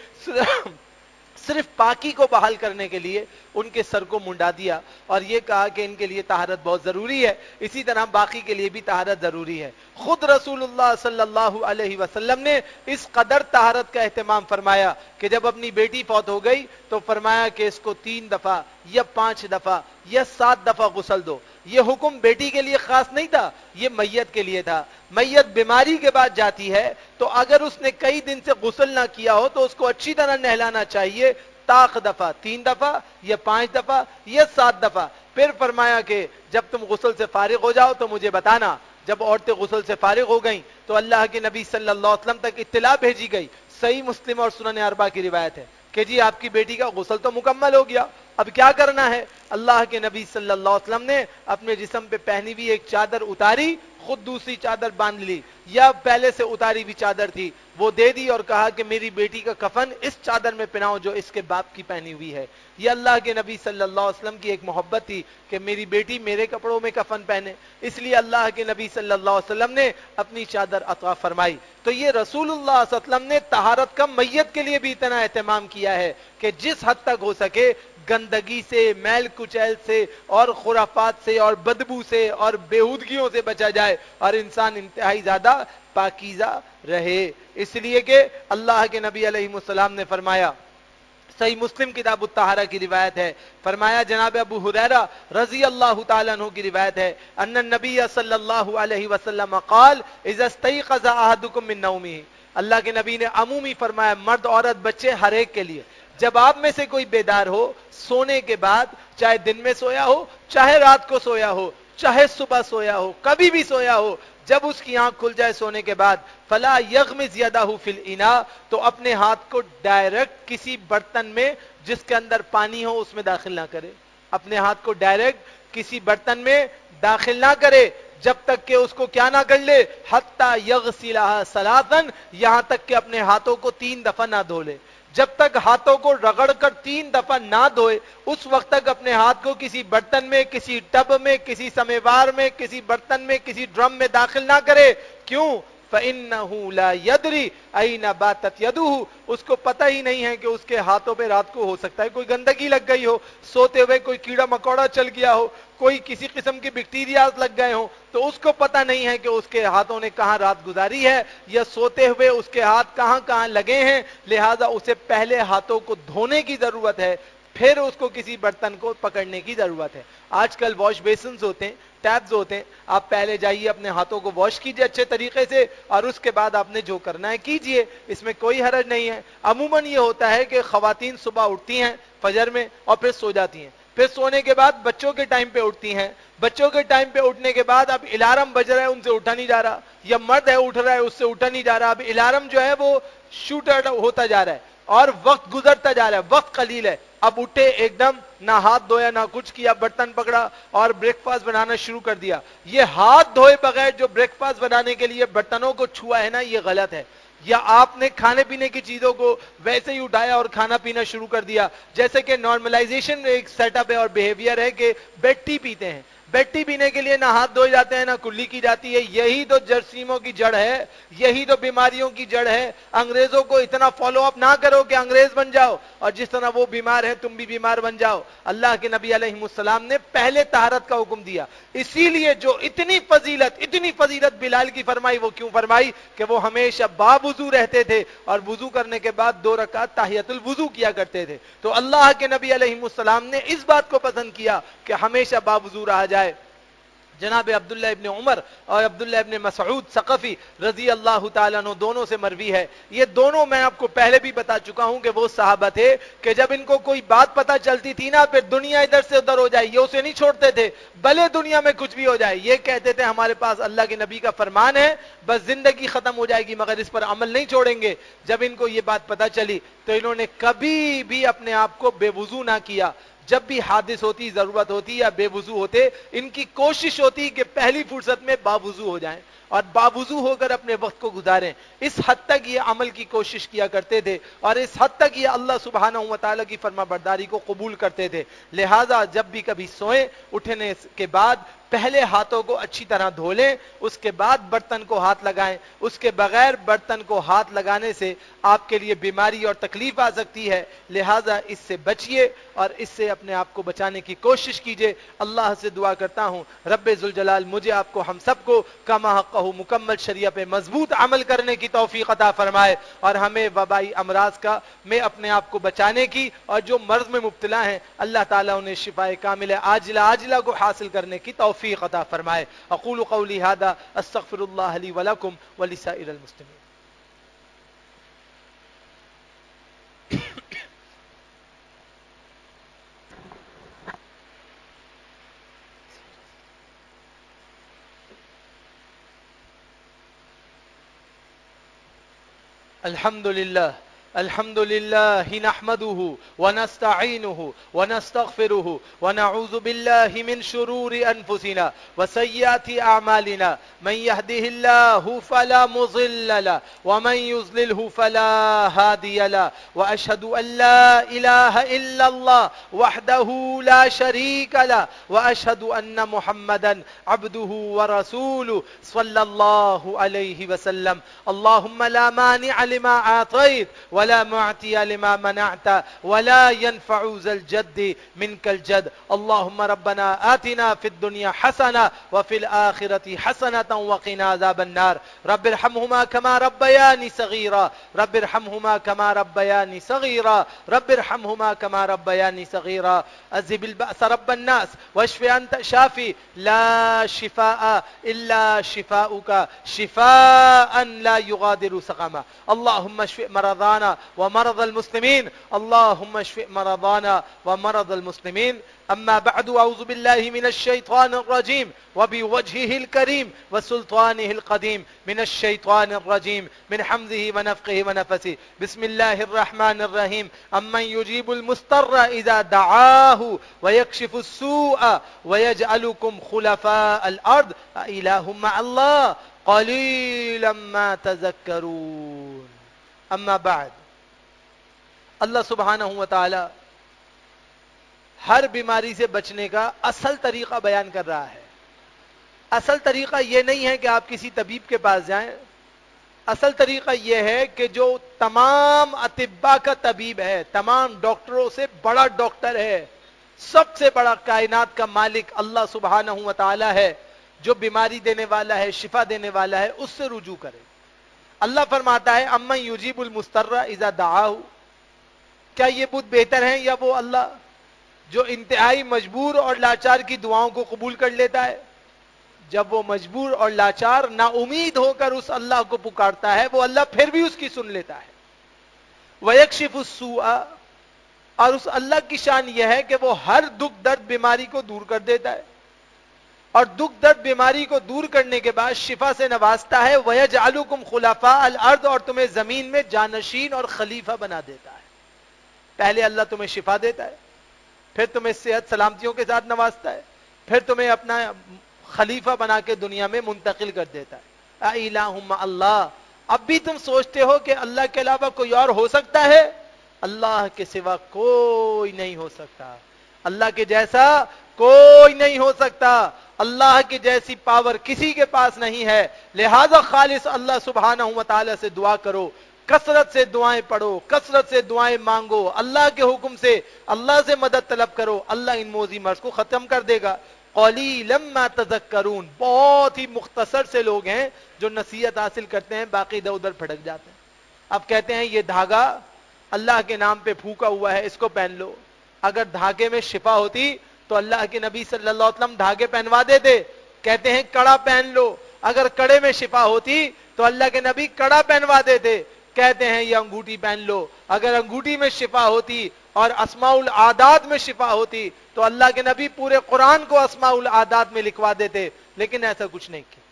صرف پاکی کو بحال کرنے کے لیے ان کے سر کو منڈا دیا اور یہ کہا کہ ان کے لیے طہارت بہت ضروری ہے، اسی طرح باقی کے لیے بھی طہارت ضروری ہے. خود رسول اللہ صلی اللہ علیہ وسلم نے اس قدر طہارت کا اہتمام فرمایا کہ جب اپنی بیٹی فوت ہو گئی تو فرمایا کہ اس کو 3 دفعہ یا 5 دفعہ یا 7 دفعہ غسل دو. یہ حکم بیٹی کے لیے خاص نہیں تھا، یہ میت کے لیے تھا. میت بیماری کے بعد جاتی ہے تو اگر اس نے کئی دن سے غسل نہ کیا ہو تو اس کو اچھی طرح نہلانا چاہیے، طاق دفعہ 3 دفعہ یا 5 دفعہ یا 7 دفعہ. پھر فرمایا کہ جب تم غسل سے فارغ ہو جاؤ تو مجھے بتانا. جب عورتیں غسل سے فارغ ہو گئیں تو اللہ کے نبی صلی اللہ علیہ وسلم تک اطلاع بھیجی گئی. صحیح مسلم اور سنن اربعہ کی روایت ہے کہ جی آپ کی بیٹی کا غسل تو مکمل ہو گیا، اب کیا کرنا ہے؟ اللہ کے نبی صلی اللہ علیہ وسلم نے اپنے جسم پہ پہنی ہوئی ایک چادر اتاری، خود دوسری چادر باندھ لی، یا پہلے سے اتاری ہوئی چادر تھی وہ دے دی اور کہا کہ میری بیٹی کا کفن اس چادر میں پہناؤ جو اس کے باپ کی پہنی ہوئی ہے۔ یہ اللہ کے نبی صلی اللہ علیہ وسلم کی ایک محبت تھی کہ میری بیٹی میرے کپڑوں میں کفن پہنے، اس لیے اللہ کے نبی صلی اللہ علیہ وسلم نے اپنی چادر عطا فرمائی۔ تو یہ رسول اللہ صلی اللہ علیہ وسلم نے طہارت کا میت کے لیے بھی اتنا اہتمام کیا ہے کہ جس حد تک ہو سکے گندگی سے، میل کچیل سے اور خرافات سے اور بدبو سے اور بیہودگیوں سے بچا جائے اور انسان انتہائی زیادہ پاکیزہ رہے۔ اس لیے کہ اللہ کے نبی علیہ السلام نے فرمایا، صحیح مسلم کتاب الطہارہ کی روایت ہے، فرمایا جناب ابو ہریرہ رضی اللہ تعالیٰ عنہ کی روایت ہے، ان النبی صلی اللہ علیہ وسلم قال اذا استيقظ احدكم من نومه، اللہ کے نبی نے عمومی فرمایا، مرد عورت بچے ہر ایک کے لیے، جب آپ میں سے کوئی بیدار ہو سونے کے بعد، چاہے دن میں سویا ہو، چاہے رات کو سویا ہو، چاہے صبح سویا ہو، کبھی بھی سویا ہو، جب اس کی آنکھ کھل جائے سونے کے بعد، فلا یغمز یدہ فی الاناء، تو اپنے ہاتھ کو ڈائریکٹ کسی برتن میں جس کے اندر پانی ہو اس میں داخل نہ کرے، اپنے ہاتھ کو ڈائریکٹ کسی برتن میں داخل نہ کرے جب تک کہ اس کو کیا نہ کر لے، حتی یغسلھا ثلاثا، یہاں تک کہ اپنے ہاتھوں کو 3 دفعہ نہ دھو لے، جب تک ہاتھوں کو رگڑ کر 3 دفعہ نہ دھوئے اس وقت تک اپنے ہاتھ کو کسی برتن میں، کسی ٹب میں، کسی سمیوار میں، کسی برتن میں، کسی ڈرم میں داخل نہ کرے۔ کیوں؟ فَإِنَّهُ لَا يَدْرِي أَيْنَ بَاتَتْ يَدُهُ، اس کو پتہ ہی نہیں ہے کہ اس کے ہاتھوں پہ رات کو ہو سکتا ہے کوئی گندگی لگ گئی ہو، سوتے ہوئے کوئی کیڑا مکوڑا چل گیا ہو، کوئی کسی قسم کی بیکٹیریاز لگ گئے ہوں، تو اس کو پتہ نہیں ہے کہ اس کے ہاتھوں نے کہاں رات گزاری ہے، یا سوتے ہوئے اس کے ہاتھ کہاں کہاں لگے ہیں، لہذا اسے پہلے ہاتھوں کو دھونے کی ضرورت ہے، پھر اس کو کسی برتن کو پکڑنے کی ضرورت ہے۔ آج کل واش بیسنز ہوتے ہیں، ٹیبز ہوتے ہیں، آپ پہلے جائیے اپنے ہاتھوں کو واش کیجئے اچھے طریقے سے، اور اس کے بعد آپ نے جو کرنا ہے کیجئے، اس میں کوئی حرج نہیں ہے۔ عموماً یہ ہوتا ہے کہ خواتین صبح اٹھتی ہیں فجر میں اور پھر سو جاتی ہیں، پھر سونے کے بعد بچوں کے ٹائم پہ اٹھتی ہیں، بچوں کے ٹائم پہ اٹھنے کے بعد اب الارم بج رہا ہے ان سے اٹھا نہیں جا رہا، یا مرد ہے اٹھ رہا ہے اس سے اٹھا نہیں جا رہا، اب الارم جو ہے وہ شوٹ ہوتا جا رہا ہے اور وقت گزرتا جا رہا ہے، وقت قلیل ہے، اب اٹھے ایک دم نہ ہاتھ دھویا نہ کچھ کیا، برتن پکڑا اور بریک فاسٹ بنانا شروع کر دیا۔ یہ ہاتھ دھوئے بغیر جو بریک فاسٹ بنانے کے لیے برتنوں کو چھوا ہے نا، یہ غلط ہے۔ یا آپ نے کھانے پینے کی چیزوں کو ویسے ہی اٹھایا اور کھانا پینا شروع کر دیا، جیسے کہ نارملائزیشن ایک سیٹ اپ ہے اور بیہیویئر ہے کہ بیڈ ٹی پیتے ہیں، بیڈ ٹی پینے کے لیے نہ ہاتھ دھوئے جاتے ہیں نہ کلی کی جاتی ہے، یہی تو جراثیموں کی جڑ ہے، یہی تو بیماریوں کی جڑ ہے۔ انگریزوں کو اتنا فالو اپ نہ کرو کہ انگریز بن جاؤ اور جس طرح وہ بیمار ہے تم بھی بیمار بن جاؤ۔ اللہ کے نبی علیہ السلام نے پہلے طہارت کا حکم دیا، اسی لیے جو اتنی فضیلت بلال کی فرمائی، وہ کیوں فرمائی کہ وہ ہمیشہ باوضو رہتے تھے اور وضو کرنے کے بعد 2 رکعت تحیۃ الوضو کیا کرتے تھے۔ تو اللہ کے نبی علیہ السلام نے اس بات کو پسند کیا کہ ہمیشہ باوضو رہا جائے۔ جناب عبداللہ ابن عمر اور عبداللہ ابن مسعود ثقفی رضی اللہ تعالیٰ عنہ دونوں سے مروی ہے، یہ دونوں میں آپ کو پہلے بھی بتا چکا ہوں کہ وہ صحابہ تھے کہ جب ان کو کوئی بات پتا چلتی تھی نا، پھر دنیا ادھر سے ادھر ہو جائے یہ اسے نہیں چھوڑتے تھے، بھلے دنیا میں کچھ بھی ہو جائے، یہ کہتے تھے ہمارے پاس اللہ کے نبی کا فرمان ہے، بس زندگی ختم ہو جائے گی مگر اس پر عمل نہیں چھوڑیں گے۔ جب ان کو یہ بات پتا چلی تو انہوں نے کبھی بھی اپنے آپ کو بے وضو نہ کیا، جب بھی حادث ہوتی، ضرورت ہوتی یا بے وضو ہوتے، ان کی کوشش ہوتی کہ پہلی فرصت میں باوضو ہو جائیں اور باوضو ہو کر اپنے وقت کو گزاریں۔ اس حد تک یہ عمل کی کوشش کیا کرتے تھے اور اس حد تک یہ اللہ سبحانہ و تعالیٰ کی فرما برداری کو قبول کرتے تھے، لہٰذا جب بھی کبھی سوئیں اٹھنے کے بعد پہلے ہاتھوں کو اچھی طرح دھو لیں، اس کے بعد برتن کو ہاتھ لگائیں، اس کے بغیر برتن کو ہاتھ لگانے سے آپ کے لیے بیماری اور تکلیف آ سکتی ہے، لہٰذا اس سے بچیے اور اس سے اپنے آپ کو بچانے کی کوشش کیجیے۔ اللہ سے دعا کرتا ہوں رب ذوالجلال مجھے آپ کو ہم سب کو کما حقہ مکمل شریعہ پہ مضبوط عمل کرنے کی توفیق عطا فرمائے اور ہمیں وبائی امراض کا میں اپنے آپ کو بچانے کی، اور جو مرض میں مبتلا ہیں اللہ تعالیٰ انہیں شفاء کامل عاجلہ کو حاصل کرنے کی توفیق عطا فرمائے۔ اقول قولی ھذا استغفر اللہ لی ولکم ولسائر المسلمین۔ الحمد للہ الحمد لله نحمده ونستعينه ونستغفره ونعوذ بالله من شرور أنفسنا وسيئات أعمالنا من يهده الله فلا مضل له ومن يضلله فلا هادي له وأشهد أن لا إله إلا الله وحده لا شريك له وأشهد أن محمدا عبده ورسوله صلى الله عليه وسلم. اللهم لا مانع لما أعطيت ولا معطي لما منعت ولا ينفع ذا الجد منك الجد. اللهم ربنا آتنا في الدنيا حسنة وفي الآخرة حسنة وقنا عذاب النار. رب ارحمهما كما ربياني صغيرا رب ارحمهما كما ربياني صغيرا رب ارحمهما كما ربياني صغيرا. أذهب البأس رب الناس واشف أنت شافي لا شفاء إلا شفاؤك شفاء لا يغادر سقما. اللهم اشف مرضانا ومرض المسلمين اللهم اشف مرضانا ومرض المسلمين. أما بعد أعوذ بالله من الشيطان الرجيم وبوجهه الكريم وسلطانه القديم من الشيطان الرجيم من حمزه ونفخه ونفسه. بسم الله الرحمن الرحيم. أمن يجيب المضطر إذا دعاه ويكشف السوء ويجعلكم خلفاء الأرض أإله مع الله قليلا ما تذكرون. أما بعد. اللہ سبحانہ و تعالی ہر بیماری سے بچنے کا اصل طریقہ بیان کر رہا ہے. اصل طریقہ یہ نہیں ہے کہ آپ کسی طبیب کے پاس جائیں. اصل طریقہ یہ ہے کہ جو تمام اطباء کا طبیب ہے, تمام ڈاکٹروں سے بڑا ڈاکٹر ہے, سب سے بڑا کائنات کا مالک اللہ سبحانہ و تعالی ہے, جو بیماری دینے والا ہے, شفا دینے والا ہے, اس سے رجوع کرے. اللہ فرماتا ہے امن یجیب المضطر اذا دعاہ. کیا یہ بت بہتر ہیں یا وہ اللہ جو انتہائی مجبور اور لاچار کی دعاؤں کو قبول کر لیتا ہے؟ جب وہ مجبور اور لاچار نا امید ہو کر اس اللہ کو پکارتا ہے, وہ اللہ پھر بھی اس کی سن لیتا ہے. وَيَكْشِفُ السُّوءَ. اور اس اللہ کی شان یہ ہے کہ وہ ہر دکھ درد بیماری کو دور کر دیتا ہے, اور دکھ درد بیماری کو دور کرنے کے بعد شفا سے نوازتا ہے. وَيَجْعَلُكُمْ خُلَفَاءَ الْأَرْضِ. اور تمہیں زمین میں جانشین اور خلیفہ بنا دیتا ہے. پہلے اللہ تمہیں شفا دیتا ہے, پھر تمہیں صحت سلامتیوں کے ساتھ نوازتا ہے, پھر تمہیں اپنا خلیفہ بنا کے دنیا میں منتقل کر دیتا ہے. اِلَٰهُ مَعَ اللَّهِ. اب بھی تم سوچتے ہو کہ اللہ کے علاوہ کوئی اور ہو سکتا ہے؟ اللہ کے سوا کوئی نہیں ہو سکتا. اللہ کے جیسا کوئی نہیں ہو سکتا. اللہ کی جیسی پاور کسی کے پاس نہیں ہے. لہذا خالص اللہ سبحانہ و تعالی سے دعا کرو, کثرت سے دعائیں پڑھو, کثرت سے دعائیں مانگو, اللہ کے حکم سے اللہ سے مدد طلب کرو. اللہ ان موذی مرض کو ختم کر دے گا. قلیلا ما تذکرون. بہت ہی مختصر سے لوگ ہیں جو نصیحت حاصل کرتے ہیں, باقی ادھر ادھر پھٹک جاتے ہیں. اب کہتے ہیں یہ دھاگا اللہ کے نام پہ پھونکا ہوا ہے, اس کو پہن لو. اگر دھاگے میں شفا ہوتی تو اللہ کے نبی صلی اللہ علیہ وسلم دھاگے پہنوا دیتے. کہتے ہیں کڑا پہن لو. اگر کڑے میں شفا ہوتی تو اللہ کے نبی کڑا پہنوا دیتے. کہتے ہیں یہ انگوٹھی پہن لو. اگر انگوٹھی میں شفا ہوتی اور اسماء العادات میں شفا ہوتی تو اللہ کے نبی پورے قرآن کو اسماء العادات میں لکھوا دیتے, لیکن ایسا کچھ نہیں کیا.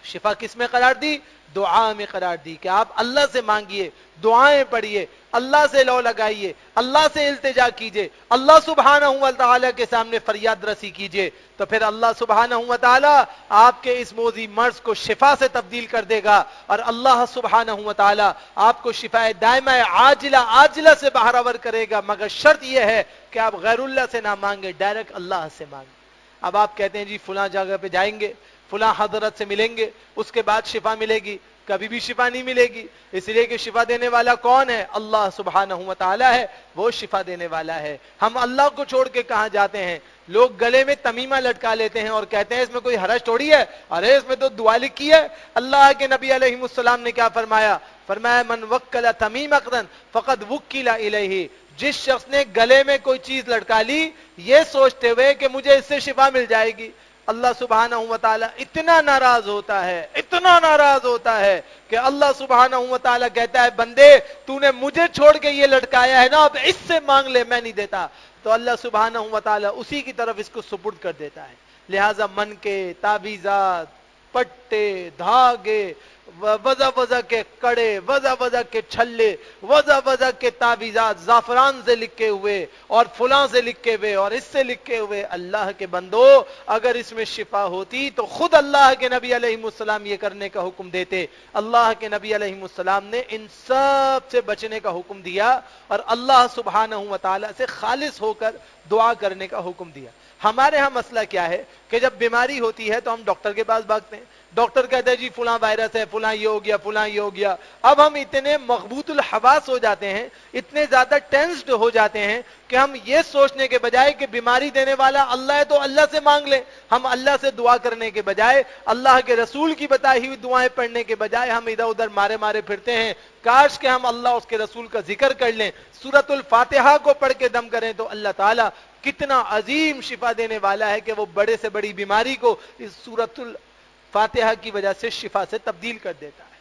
شفا کس میں قرار دی؟ دعا میں قرار دی کہ آپ اللہ سے مانگیے, دعائیں پڑھیے, اللہ سے لو لگائیے, اللہ سے التجا کیجیے, اللہ سبحانہ و تعالی کے سامنے فریاد رسی کیجیے, تو پھر اللہ سبحانہ و تعالی آپ کے اس موذی مرض کو شفا سے تبدیل کر دے گا, اور اللہ سبحانہ و تعالی آپ کو شفا دائمہ عاجلہ سے بہرور کرے گا. مگر شرط یہ ہے کہ آپ غیر اللہ سے نہ مانگے, ڈائریکٹ اللہ سے مانگے. اب آپ کہتے ہیں جی فلاں جگہ پہ جائیں گے, فلاں حضرت سے ملیں گے, اس کے بعد شفا ملے گی. کبھی بھی شفا نہیں ملے گی, اس لیے کہ شفا دینے والا کون ہے؟ اللہ سبحانہ و تعالی ہے, وہ شفا دینے والا ہے. ہم اللہ کو چھوڑ کے کہاں جاتے ہیں؟ لوگ گلے میں تمیمہ لٹکا لیتے ہیں اور کہتے ہیں اس میں کوئی حرج تھوڑی ہے, ارے اس میں تو دعا لکھی ہے. اللہ کے نبی علیہ السلام نے کیا فرمایا؟ فرمایا من وکل تمیمۃ فقد وکل الیہ. جس شخص نے گلے میں کوئی چیز لٹکا لی یہ سوچتے ہوئے کہ مجھے اس سے شفا مل جائے گی, اللہ سبحانہ و تعالی اتنا ناراض ہوتا ہے, اتنا ناراض ہوتا ہے کہ اللہ سبحانہ و تعالی کہتا ہے بندے تو نے مجھے چھوڑ کے یہ لٹکایا ہے نا, اب اس سے مانگ لے, میں نہیں دیتا. تو اللہ سبحانہ و تعالی اسی کی طرف اس کو سپرد کر دیتا ہے. لہٰذا من کے تعویذات, پٹے، دھاگے، وضع وضع کے کڑے، وضع وضع کے چھلے، وضع وضع کے تعویذات زعفران سے لکھے ہوئے اور فلاں سے لکھے ہوئے اور اس سے لکھے ہوئے. اللہ کے بندو، اگر اس میں شفا ہوتی تو خود اللہ کے نبی علیہ السلام یہ کرنے کا حکم دیتے. اللہ کے نبی علیہ السلام نے ان سب سے بچنے کا حکم دیا اور اللہ سبحانہ و تعالی سے خالص ہو کر دعا کرنے کا حکم دیا. ہمارے ہاں مسئلہ کیا ہے کہ جب بیماری ہوتی ہے تو ہم ڈاکٹر کے پاس بھاگتے ہیں. ڈاکٹر کہتا ہے جی فلاں وائرس ہے، فلاں یہ ہو گیا، فلاں یہ ہو گیا. اب ہم اتنے مغبوط الحواس ہو جاتے ہیں، اتنے زیادہ ٹینسڈ ہو جاتے ہیں کہ ہم یہ سوچنے کے بجائے کہ بیماری دینے والا اللہ ہے تو اللہ سے مانگ لیں، ہم اللہ سے دعا کرنے کے بجائے، اللہ کے رسول کی بتائی ہوئی دعائیں پڑھنے کے بجائے ہم ادھر ادھر مارے مارے پھرتے ہیں. کاش کہ ہم اللہ اس کے رسول کا ذکر کر لیں، سورۃ الفاتحہ کو پڑھ کے دم کریں تو اللہ تعالیٰ کتنا عظیم شفا دینے والا ہے کہ وہ بڑے سے بڑی بیماری کو اس سورۃ الفاتحہ کی وجہ سے شفا سے تبدیل کر دیتا ہے.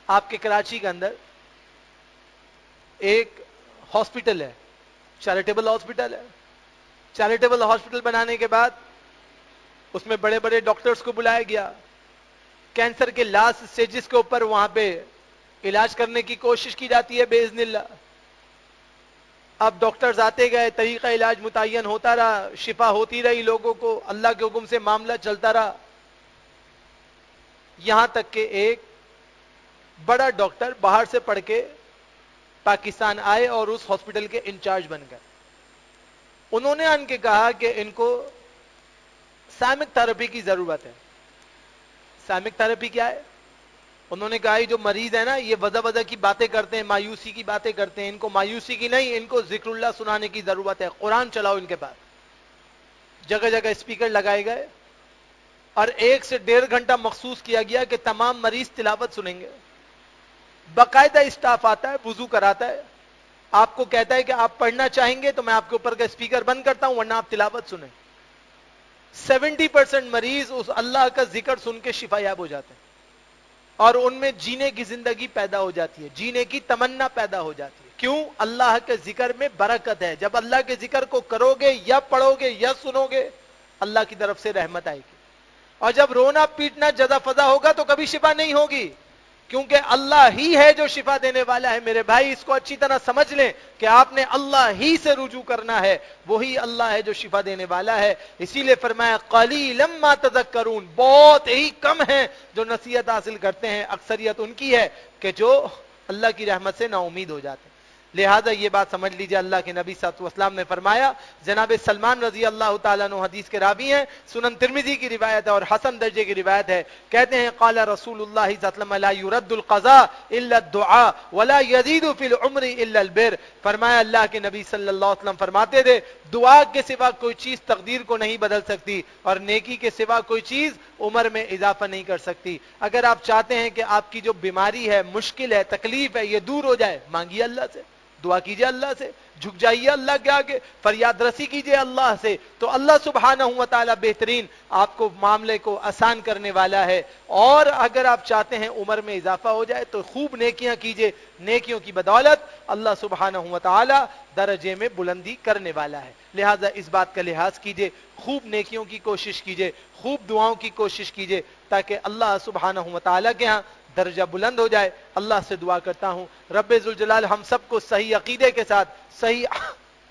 آپ کے کراچی کے اندر ایک ہاسپٹل ہے، چیریٹیبل ہاسپٹل ہے. چیریٹیبل ہاسپٹل بنانے کے بعد اس میں بڑے بڑے ڈاکٹرز کو بلایا گیا. کینسر کے لاسٹ سٹیجز کے اوپر وہاں پہ علاج کرنے کی کوشش کی جاتی ہے باذن اللہ. اب ڈاکٹرز آتے گئے، طریقہ علاج متعین ہوتا رہا، شفا ہوتی رہی لوگوں کو، اللہ کے حکم سے معاملہ چلتا رہا. یہاں تک کہ ایک بڑا ڈاکٹر باہر سے پڑھ کے پاکستان آئے اور اس ہاسپٹل کے انچارج بن گئے. انہوں نے ان کے کہا کہ ان کو سائمک تھراپی کی ضرورت ہے. سائمک تھراپی کیا ہے؟ انہوں نے کہا جو مریض ہے نا، یہ وضع وضع کی باتیں کرتے ہیں، مایوسی کی باتیں کرتے ہیں، ان کو مایوسی کی نہیں، ان کو ذکر اللہ سنانے کی ضرورت ہے. قرآن چلاؤ ان کے پاس. جگہ جگہ اسپیکر لگائے گئے اور 1 سے 1.5 گھنٹہ مخصوص کیا گیا کہ تمام مریض تلاوت سنیں گے. باقاعدہ اسٹاف آتا ہے، وضو کراتا ہے، آپ کو کہتا ہے کہ آپ پڑھنا چاہیں گے تو میں آپ کے اوپر کا اسپیکر بند کرتا ہوں ورنہ آپ تلاوت سنیں. 70% مریض اس اللہ کا ذکر سن کے شفا یاب ہو جاتے ہیں اور ان میں جینے کی زندگی پیدا ہو جاتی ہے، جینے کی تمنا پیدا ہو جاتی ہے. کیوں؟ اللہ کے ذکر میں برکت ہے. جب اللہ کے ذکر کو کرو گے یا پڑھو گے یا سنو گے، اللہ کی طرف سے رحمت آئے گی. اور جب رونا پیٹنا جزا فضا ہوگا تو کبھی شفا نہیں ہوگی، کیونکہ اللہ ہی ہے جو شفا دینے والا ہے. میرے بھائی اس کو اچھی طرح سمجھ لیں کہ آپ نے اللہ ہی سے رجوع کرنا ہے، وہی اللہ ہے جو شفا دینے والا ہے. اسی لیے فرمایا قلیلا ما تذکرون، بہت ہی کم ہیں جو نصیحت حاصل کرتے ہیں، اکثریت ان کی ہے کہ جو اللہ کی رحمت سے نا امید ہو جاتے ہیں. لہٰذا یہ بات سمجھ لیجیے، اللہ کے نبی صلی اللہ علیہ وسلم نے فرمایا، جناب سلمان رضی اللہ تعالیٰ عنہ حدیث کے راوی ہیں، سنن ترمذی کی روایت ہے اور حسن درجے کی روایت ہے، کہتے ہیں قال رسول اللہ صلی اللہ علیہ وسلم لا يرد القضاء الا الدعاء ولا يزيد في العمر الا البر. فرمایا اللہ کے نبی صلی اللہ علیہ وسلم فرماتے تھے دعا کے سوا کوئی چیز تقدیر کو نہیں بدل سکتی اور نیکی کے سوا کوئی چیز عمر میں اضافہ نہیں کر سکتی. اگر آپ چاہتے ہیں کہ آپ کی جو بیماری ہے، مشکل ہے، تکلیف ہے، یہ دور ہو جائے، مانگیے اللہ سے، دعا کیجئے اللہ سے، جھک جائیے اللہ کے آگے، فریاد رسی کیجئے اللہ سے، تو اللہ سبحانہ و تعالی بہترین آپ کو معاملے کو آسان کرنے والا ہے. اور اگر آپ چاہتے ہیں عمر میں اضافہ ہو جائے تو خوب نیکیاں کیجئے، نیکیوں کی بدولت اللہ سبحانہ و تعالی درجے میں بلندی کرنے والا ہے. لہٰذا اس بات کا لحاظ کیجئے، خوب نیکیوں کی کوشش کیجئے، خوب دعاؤں کی کوشش کیجئے تاکہ اللہ سبحانہ و تعالی کے ہاں درجہ بلند ہو جائے. اللہ سے دعا کرتا ہوں رب ذوالجلال ہم سب کو صحیح عقیدے کے ساتھ صحیح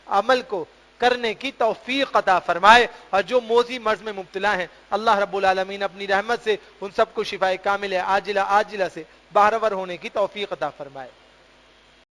عمل کو کرنے کی توفیق عطا فرمائے، اور جو موذی مرض میں مبتلا ہیں اللہ رب العالمین اپنی رحمت سے ان سب کو شفائے کامل عاجلہ سے باہرور ہونے کی توفیق عطا فرمائے.